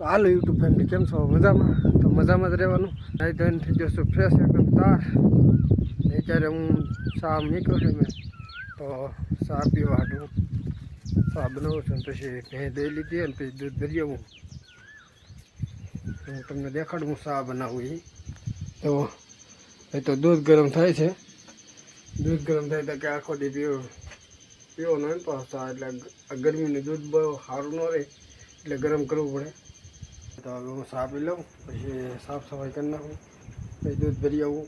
તો હાલો YouTube family, કેમ છો? મજામાં? તો મજામાં જ રહેવાનું. નાઈ ધોઈને થઈ જશું ફ્રેશ એકદમ તાર. અત્યારે હું ચા નીકળ્યો મેં તો ચા પીવા હાટું ચા બનાવું છું. પછી ભેં દઈ લીધી અને પછી દૂધ ભરી આવું. હું તમને દેખાડું હું ચા બનાવું એ. તો એ તો દૂધ ગરમ થાય છે. દૂધ ગરમ થાય તો કે આખો દી પીવો ન તો ચા, એટલે ગરમીનું દૂધ બહુ સારું ન રહે એટલે ગરમ કરવું પડે. તો હવે હું ચા પી લઉં, પછી સાફ સફાઈ કરી નાખું, પછી દૂધ ભરી આવું,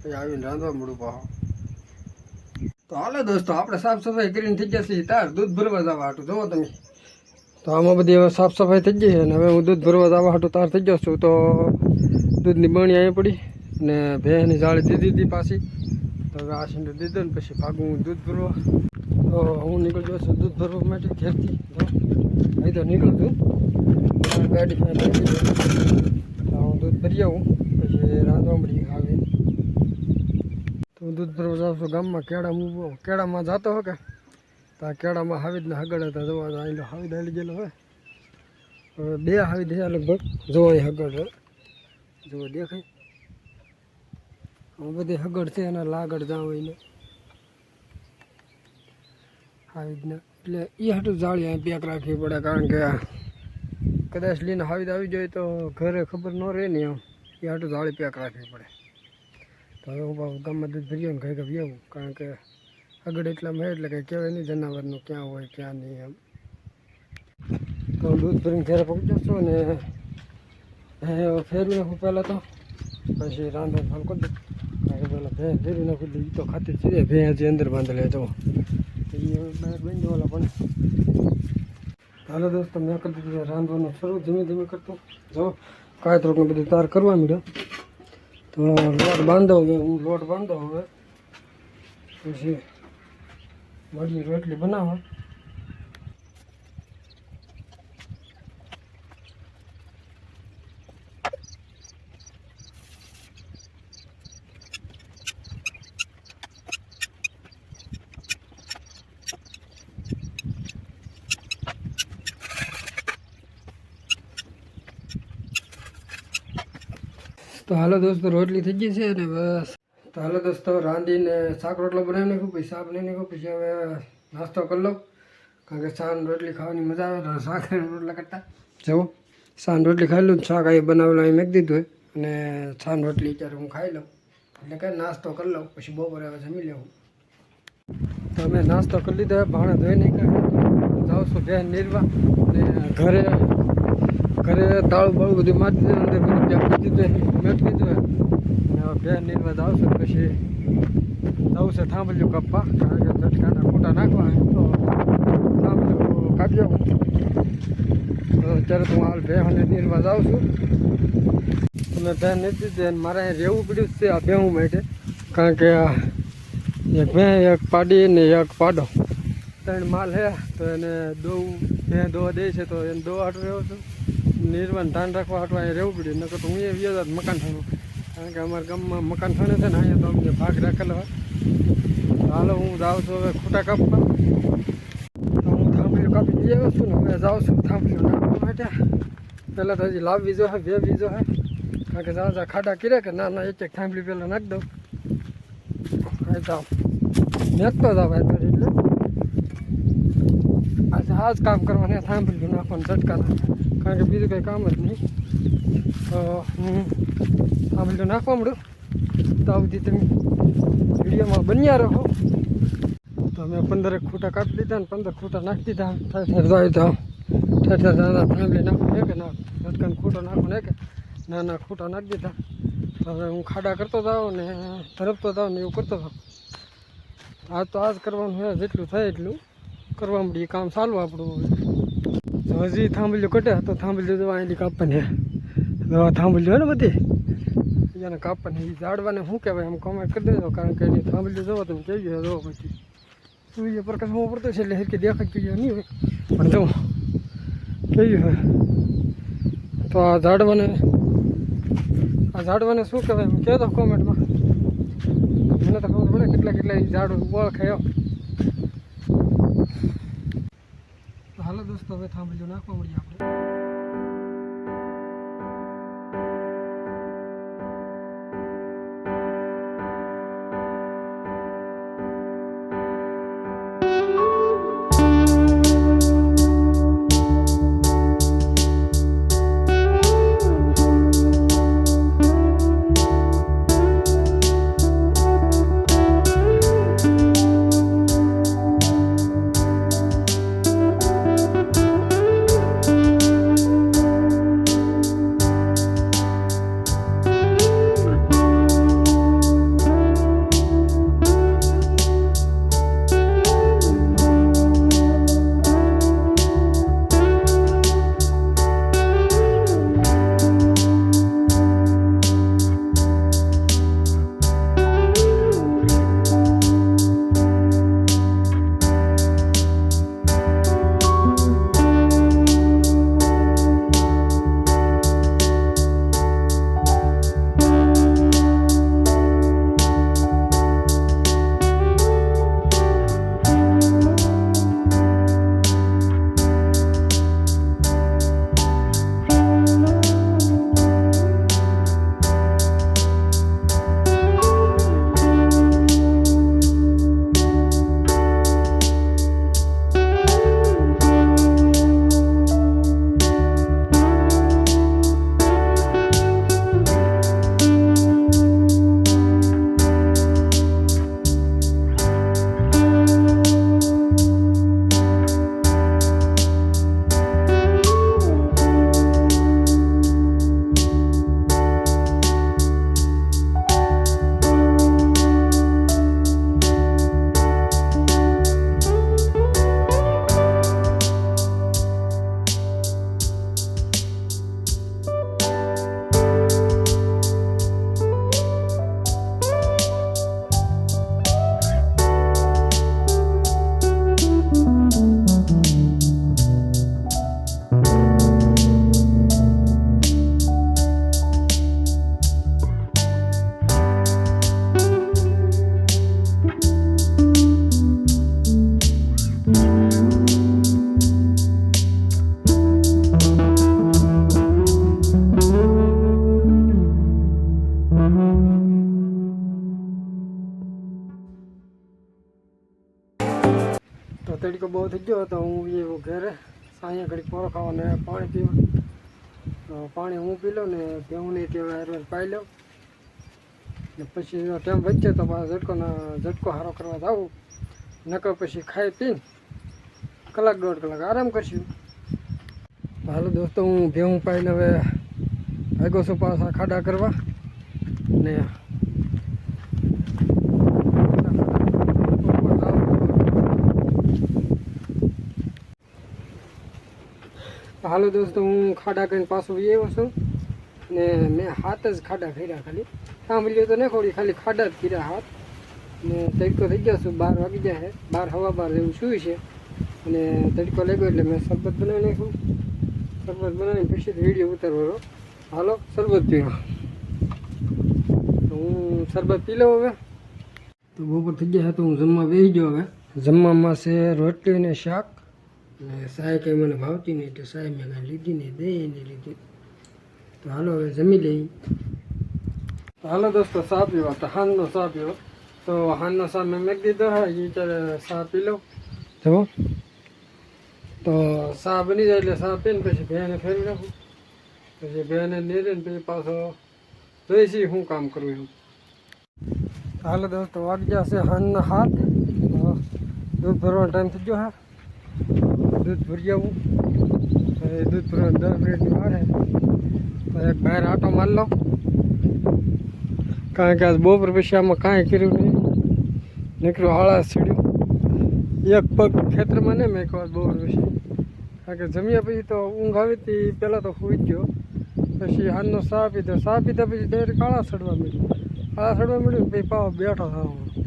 પછી આવીને રાંધવા મળું પાછો. તો હાલો દોસ્તો, આપણે સાફ સફાઈ કરીને થઈ જશે તાર દૂધ ભરવા જવા હાટું. જુઓ તમે, તો આમાં બધી હવે સાફ સફાઈ થઈ ગઈ છે અને હવે હું દૂધ ભરવા જવા હાટું તાર થઈ જશું. તો દૂધની બરણી અહીં પડી અને ભેંસની જાળી દીધી હતી પાછી. તો હવે આ સિંડો દીધો ને પછી ભાગું હું દૂધ ભરવા. તો હું નીકળી છું દૂધ ભરવા માટે ઘેરથી. અહીં તો નીકળું છું ગાડી તો હું દૂધ ભરી આવું, પછી રાંધવા મળી આવે. તો હું દૂધ ભરવા જાઉં છું ગામમાં. કેળામાં જતો હોય કે તો આ કેળામાં હાવીદને હગડ હતા. જોવા અહીં હાવીદ હાલી ગયેલો હોય. હવે બે હાવીદ છે લગભગ. જો અહીં હગડ હોય, જો દેખાય બધી હગડ છે એના લાગડ જાવ એને હાવીદને. એટલે એ હાટું જાળી અહીં પેક રાખવી પડે, કારણ કે કદાચ લઈને હાવીદ આવી જાય તો ઘરે ખબર ન રહે ને એમ. એ હાટું જાળી પેક રાખવી પડે. તો હવે હું ગામમાં દૂધ ભરી આવું ને કંઈક આવું, કારણ કે આગળ એટલામાં એટલે કંઈ કહેવાય નહીં જનાવરનું ક્યાં હોય ક્યાં નહીં એમ. તો હું દૂધ ભરીને ઘરે પહોંચી જશું અને ફેરવી નાખું પહેલાં તો, પછી રાંધણ ફાલ કરી દઉં. કારણ કે પહેલાં ભેં ફેરવી નાખું એ તો ખાતી છે. ભેં હજી અંદર બાંધેલા જવો એ બહાર બની જવાલા. પણ હાલો દોસ્તો, મેં કરી દીધું રાંધવાનું શરૂ ધીમે ધીમે કરતો. જો કાંઈ થોડુંક બધું તાર કરવા માંડ્યો. તો લોટ બાંધો, હવે હું લોટ બાંધો. હવે પછી મગની રોટલી બનાવવા. તો હાલો દોસ્તો, રોટલી થઈ ગઈ છે અને બસ. તો હાલો દોસ્તો, રાંધીને શાક રોટલો બનાવી નાખું, પછી શાક બનાવી નાખું, પછી હવે નાસ્તો કરી લઉં. કારણ કે શાક રોટલી ખાવાની મજા આવે તો શાક રોટલા કરતાં. જુઓ, શાક રોટલી ખાઈ લઉં. શાક અહીં બનાવેલું અહીં મેકી દીધું હોય અને શાક રોટલી અત્યારે હું ખાઈ લઉં. એટલે કે નાસ્તો કરી લઉં, પછી બપોરે હવે જમી લેવું. તો અમે નાસ્તો કરી લીધો, ભાણા ધોઈ નાખ્યા. જાઉં છું ભેંસ નીરવા અને ઘરે તાળું બાળું બધું મારી દીધું, અંદર બધું પેક કરી દીધું, મેકી દીધું હોય. અને હવે ભેંસ નીરવા જાઉં છું, પછી જવું છે થાંભલ્યું કાપવા, કારણ કે ઝટકાના ખોટા નાખવા હોય તો થાંભલ્યું કાપી આવું. તો અત્યારે તો હું હાલ ભેંસને નીરવા જાઉં છું. મેં ભેંસ નીરી દીધી અને મારે અહીં રહેવું પડ્યું છે આ ભેહું માટે, કારણ કે એક ભેં, એક પાડી ને એક પાડો, ત્રણ માલ છે. તો એને ભેં દોવા દે છે, તો એને દોવા હાટું રહ્યો છું. નીરવાનું ધ્યાન રાખવા હાટું અહીંયા રહેવું પડ્યું. નકર તો હું એ વ્યાજ મકાન ઠાણું, કારણ કે અમારા ગામમાં મકાન ઠાણે છે ને અહીંયા તો અમને ભાગ રાખેલો હોય. હાલો હું જાઉં છું હવે ખૂટા કાપવા. તો હું થાંભલ્યું કાપી લઈ આવ્યો છું ને હવે જાઉં છું થાંભલ્યું નાખવા માટે. પહેલાં તો હજી લાવવી જો હે, વેવી જો હે, કારણ કે જાઉં ખાડા કર્યા કે ના એક એક થાંભલી પહેલાં નાખી દઉં. હા જાઉં મેકતો જાવ એટલે આજે આ જ કામ કરવાનું, થાંભલ્યું નાખવાનું ઝટકાના, કારણ કે બીજું કંઈ કામ જ નહીં. તો હું થાંભલ્યું નાખવા મળું. તો આવતી તમે વિડીયોમાં બન્યા રહો. તો મેં 15 ખૂટા કાપી દીધા ને 15 ખૂટા નાખી દીધા. ઠેર નાના થાંભલી નાખવું ને કે ના ઝટકાને ખૂટો નાખવું ને કે નાના ખૂટા નાખી દીધા. હવે હું ખાડા કરતો જાઉં ને ધરપતો જાઉં ને એવું કરતો જાઉં. આજ તો આજ કરવાનું હોય, જેટલું થાય એટલું કરવા મળીએ. કામ ચાલુ આપણું. હજી થાંભલ્યું કટે તો થાંભલ્યું જવા અહીંથી કાપવાની થાંભલ્યું હોય ને બધી એને કાપવાની. ઝાડવાને શું કહેવાય એમ કોમેન્ટ કરી દેજો, કારણ કે એની થાંભલ્યું જોવો તમે કેવી હોય. જોવો પછી સૂર્ય પ્રકાશ હોવો પડતો છે એટલે હરકી દેખાય કેવી નહીં હોય, પણ જો કેવી હોય. તો આ ઝાડવાને શું કહેવાય એમ કહેતો કોમેન્ટમાં. મને તો ખબર પડે કેટલા ઝાડ ઓળખાય. હાલો દોસ્તો, હવે થાંભલ્યું નાખવા મળીએ આપણે. તડકો બહુ થઈ ગયો તો હું એવું ઘરે સાંજે ઘડી પોરો ખાવા ને પાણી પીવા. તો પાણી હું પી લઉં ને ભેહુંને ત્યાં પાઈ લઉં ને પછી ટાઈમ વચ્ચે તો પાછો ઝટકો સારો કરવા જાવું. નકર પછી ખાઈ પીને કલાક 1.5 કલાક આરામ કરશું. હાલો દોસ્તો, હું ભેહું પાઈને હવે ભાગ્યો છું પાછા ખાડા કરવા ને હાલો દોસ્તો, હું ખાડા કરીને પાછો આવ્યો છું ને મેં હાથ જ ખાડા કર્યા, ખાલી સાંભળ્યું તો નહીં ખોડી, ખાલી ખાડા જ કર્યા હાથ. ને તડકો થઈ ગયો છું, 12 વાગી જાય છે, 12 સવા 12 જેવું શું છે. અને તડકો લાગ્યો એટલે મેં શરબત બનાવી નાખ્યું. શરબત બનાવીને પછી વિડીયો ઉતારવાનો. હાલો શરબત પીવા. તો હું શરબત પી લઉં હવે. તો બપોર થઈ ગયા તો હું જમવા બેસી ગયો. હવે જમવામાં છે રોટલી ને શાક ને સાય કંઈ મને ભાવતી નહીં તો સાય મેં કાંઈ લીધી નહીં, દહીં નહીં લીધી. તો હાલો હવે જમી લઈ. તો હાલો દોસ્તો, ચા પીવા. તો હાનનો ચા પીવો. તો હાનનો ચા મેં મેક દીધો હા, એ ત્યારે ચા પી લઉં. જવો તો ચા બની જાય એટલે ચા પીને પછી ભેને ફેરવી નાખું. પછી ભેને નીરીને પછી પાછો જોઈશી શું કામ કરવું એમ. હાલો દોસ્તો, વાગી ગયા છે હાનના 7. દૂધ ભરવાનો ટાઈમ થઈ ગયો. હા, દૂધ ભરી આવું. દૂધ ભરવાનું 10 મિનિટની વાર છે. તો એક બહાર આટો મારી લો, કારણ કે આજ બપોર પછી આમાં કાંઈ કર્યું નહીં. નીકળ્યું હાળા સીડ્યું, એક પગ ખેતરમાં ને મેં એક વાર બપોર પછી, કારણ કે જમ્યા પછી તો ઊંઘ આવી હતી. પહેલાં તો સૂઈ ગયો, પછી હાનનો ચા પીધો. ચા પીધા પછી ડાયરેક્ટ કાળા સડવા મળ્યું. પછી પાવ બેઠો થવા.